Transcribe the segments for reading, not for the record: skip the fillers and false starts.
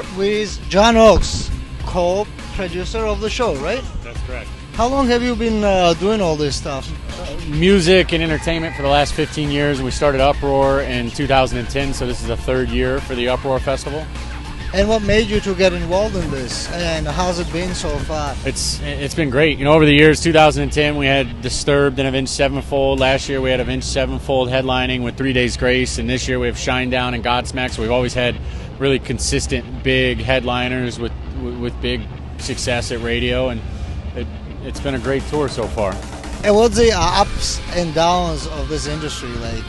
here with John Oakes, co-producer of the show, right? That's correct. How long have you been doing all this stuff? Music and entertainment for the last 15 years. We started Uproar in 2010, so this is the third year for the Uproar Festival. And what made you to get involved in this? And how's it been so far? It's been great. You know, over the years, 2010 we had Disturbed and Avenged Sevenfold. Last year we had Avenged Sevenfold headlining with 3 Days Grace, and this year we have Shinedown and Godsmack. So we've always had really consistent big headliners with big success at radio, and it's been a great tour so far. And what's the ups and downs of this industry like?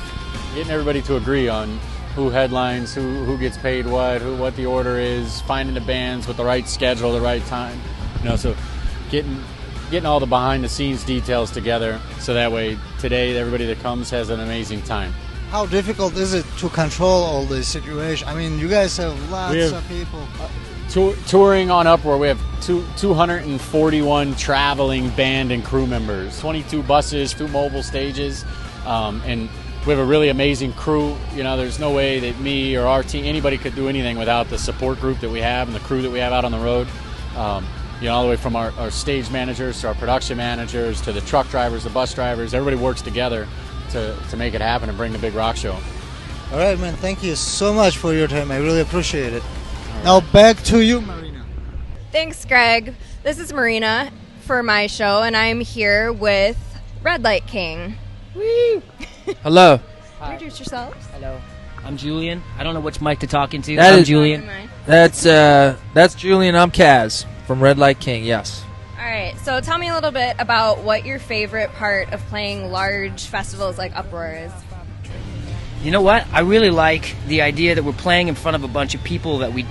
Getting everybody to agree on who headlines, who gets paid what the order is, finding the bands with the right schedule, the right time. You know, so getting all the behind the scenes details together, so that way today everybody that comes has an amazing time. How difficult is it to control all this situation? I mean, you guys have lots of people. Touring on Uproar, we have 241 traveling band and crew members, 22 buses, 2 mobile stages, and we have a really amazing crew. You know, there's no way that me or our team, anybody could do anything without the support group that we have and the crew that we have out on the road. You know, all the way from our stage managers to our production managers to the truck drivers, the bus drivers. Everybody works together to make it happen and bring the big rock show. All right, man. Thank you so much for your time. I really appreciate it. Right. Now back to you, Marina. Thanks, Greg. This is Marina for my show, and I'm here with Redlight King. Woo! Hello. Hi. Introduce yourselves. Hello. I'm Julian. I don't know which mic to talk into. I'm Julian. That's Julian. I'm Kaz from Redlight King. Yes. All right. So tell me a little bit about what your favorite part of playing large festivals like Uproar is. You know what? I really like the idea that we're playing in front of a bunch of people that we've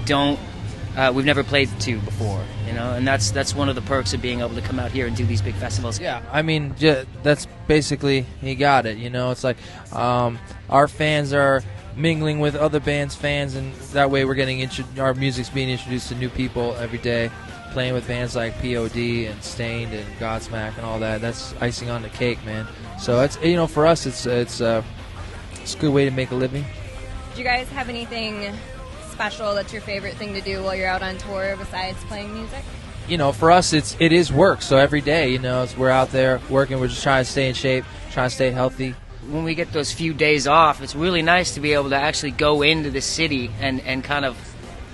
never played to before. You know, and that's one of the perks of being able to come out here and do these big festivals. Yeah, I mean, that's basically, you got it. You know, it's like our fans are mingling with other bands' fans, and that way we're getting our music's being introduced to new people every day. Playing with bands like POD and Stained and Godsmack and all that. That's icing on the cake, man. So it's, you know, for us, it's a good way to make a living. Do you guys have anything special that's your favorite thing to do while you're out on tour besides playing music? You know, for us, it is work. So every day, you know, we're out there working. We're just trying to stay in shape, trying to stay healthy. When we get those few days off, it's really nice to be able to actually go into the city and kind of,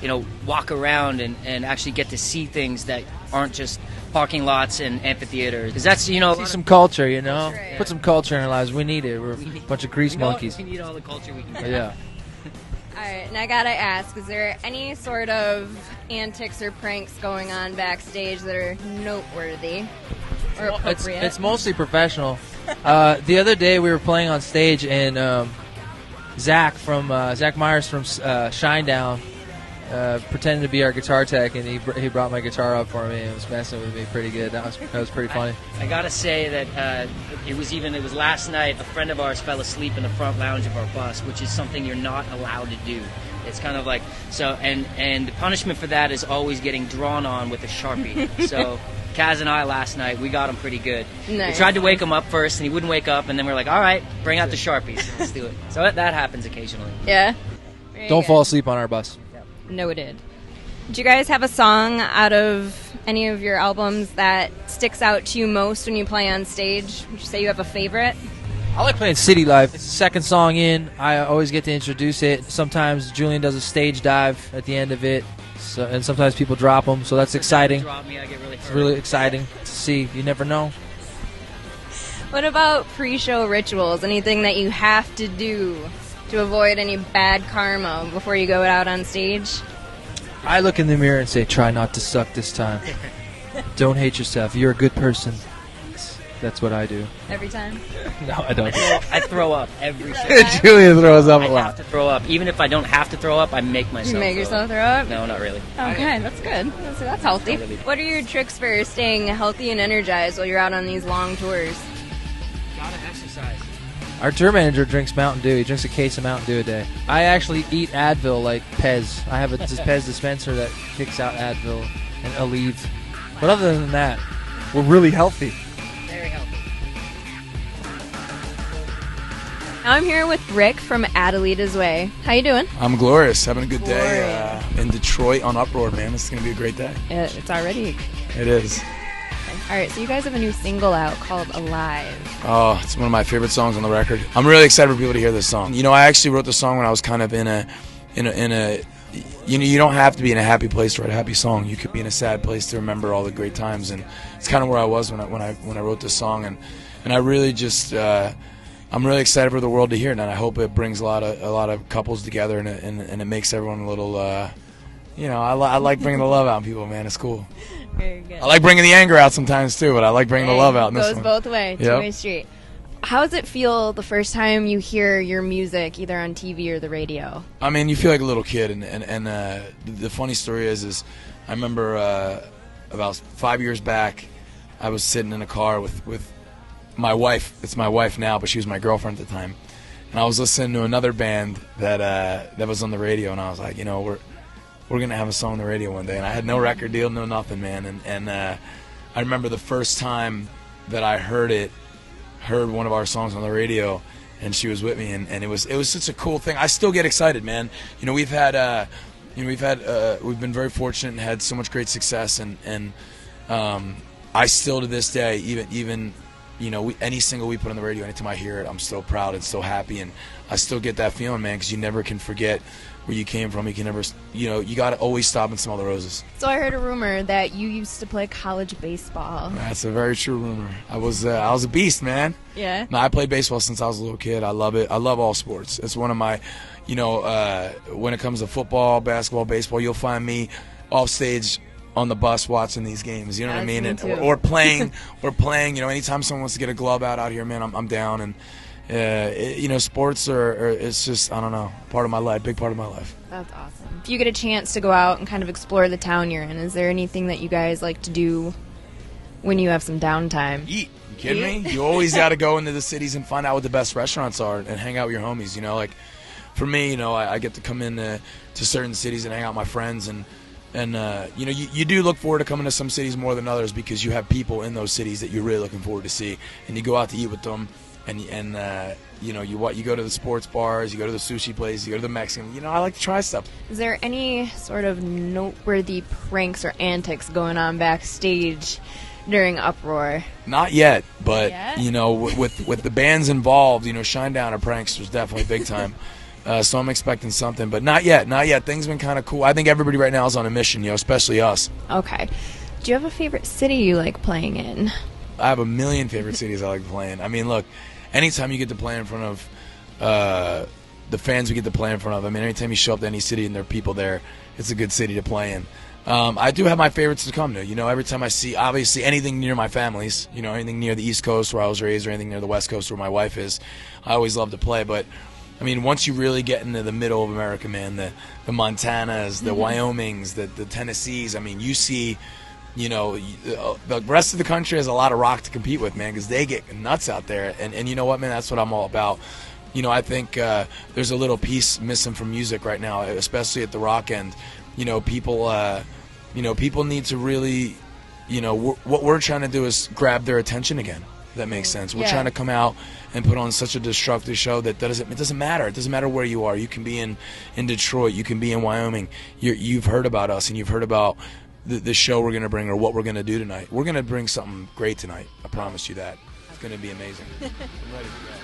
you know, walk around and actually get to see things that aren't just parking lots and amphitheaters. Because that's, you know, see some culture, you know. Right. Put some culture in our lives. We need it. We're a bunch of grease monkeys. We need all the culture we can get. Yeah. All right, and I gotta ask, is there any sort of antics or pranks going on backstage that are noteworthy or appropriate? It's mostly professional. The other day we were playing on stage, and Zach Myers from Shinedown pretended to be our guitar tech, and he brought my guitar up for me and was messing with me pretty good. That was pretty funny. I gotta say that it was last night. A friend of ours fell asleep in the front lounge of our bus, which is something you're not allowed to do. It's kind of like so, and the punishment for that is always getting drawn on with a Sharpie. So Kaz and I last night, we got him pretty good. Nice. We tried to wake him up first, and he wouldn't wake up, and then we're like, all right, bring out the Sharpies, let's do it. So that happens occasionally. Yeah. Don't fall asleep on our bus. Noted. Do you guys have a song out of any of your albums that sticks out to you most when you play on stage? Would you say you have a favorite? I like playing City Life. It's the second song in. I always get to introduce it. Sometimes Julian does a stage dive at the end of it, and sometimes people drop them, so that's exciting. It's really exciting to see. You never know. What about pre-show rituals? Anything that you have to do to avoid any bad karma before you go out on stage? I look in the mirror and say, try not to suck this time. Don't hate yourself. You're a good person. That's what I do. Every time? No, I don't. I throw up every time. Julian throws up a lot. I have to throw up. Even if I don't have to throw up, I make myself You make yourself throw up? No, not really. Okay, that's good. That's healthy. Really. What are your tricks for staying healthy and energized while you're out on these long tours? Gotta exercise. Our tour manager drinks Mountain Dew. He drinks a case of Mountain Dew a day. I actually eat Advil like Pez. I have a Pez dispenser that kicks out Advil and Aleve. But other than that, we're really healthy. Very healthy. Now I'm here with Rick from Adelitas Way. How you doing? I'm glorious. Having a good day in Detroit on Uproar, man. This is going to be a great day. It's already. It is. All right, so you guys have a new single out called Alive. Oh, it's one of my favorite songs on the record. I'm really excited for people to hear this song. You know, I actually wrote the song when I was kind of in a you don't have to be in a happy place to write a happy song. You could be in a sad place to remember all the great times, and it's kind of where I was when I wrote this song, and I really just I'm really excited for the world to hear it, and I hope it brings a lot of couples together, and it makes everyone a little I like bringing the love out in people, man. It's cool. Very good. I like bringing the anger out sometimes too, but I like bringing the love out in this one. Goes both ways, two-way street. How does it feel the first time you hear your music either on TV or the radio? I mean, you feel like a little kid, and the funny story is I remember about 5 years back, I was sitting in a car with my wife. It's my wife now, but she was my girlfriend at the time, and I was listening to another band that was on the radio, and I was like, we're gonna have a song on the radio one day, and I had no record deal, no nothing, man, and I remember the first time that I heard one of our songs on the radio, and she was with me, and it was such a cool thing. I still get excited, man. We've been very fortunate and had so much great success, and I still to this day, even any single we put on the radio, anytime I hear it, I'm still proud and still happy, and I still get that feeling, man, because you never can forget where you came from. You can never, you got to always stop and smell the roses. So I heard a rumor that you used to play college baseball. That's a very true rumor. I was a beast, man. Yeah. No, I played baseball since I was a little kid. I love it. I love all sports. It's one of my, when it comes to football, basketball, baseball, you'll find me off stage on the bus watching these games. You know what I mean? Or playing. Anytime someone wants to get a glove out here, man, I'm down. And sports are it's just, I don't know, part of my life, big part of my life. That's awesome. If you get a chance to go out and kind of explore the town you're in, is there anything that you guys like to do when you have some downtime? Eat. You kidding me? You always got to go into the cities and find out what the best restaurants are and hang out with your homies. Like for me, I get to come in to certain cities and hang out with my friends, and you do look forward to coming to some cities more than others because you have people in those cities that you're really looking forward to see, and you go out to eat with them. And you go to the sports bars, you go to the sushi place, you go to the Mexican. I like to try stuff. Is there any sort of noteworthy pranks or antics going on backstage during Uproar? Not yet, but with the bands involved, Shinedown or pranksters definitely big time. So I'm expecting something, but not yet. Things have been kind of cool. I think everybody right now is on a mission, especially us. Okay. Do you have a favorite city you like playing in? I have a million favorite cities I like playing. I mean, look. Anytime you get to play in front of the fans we get to play in front of, anytime you show up to any city and there are people there, it's a good city to play in. I do have my favorites to come to. Every time I see, obviously, anything near my family's, anything near the East Coast where I was raised or anything near the West Coast where my wife is, I always love to play. But, once you really get into the middle of America, man, the Montanas, the Wyomings, the Tennessees, you see... the rest of the country has a lot of rock to compete with, man, because they get nuts out there. And you know what, man, that's what I'm all about. I think there's a little piece missing from music right now, especially at the rock end. People need to really, what we're trying to do is grab their attention again. If that makes sense. We're trying to come out and put on such a destructive show that it doesn't matter. It doesn't matter where you are. You can be in Detroit. You can be in Wyoming. You've heard about us, and you've heard about the show we're going to bring or what we're going to do tonight. We're going to bring something great tonight. I promise you that. It's going to be amazing. I'm ready for that.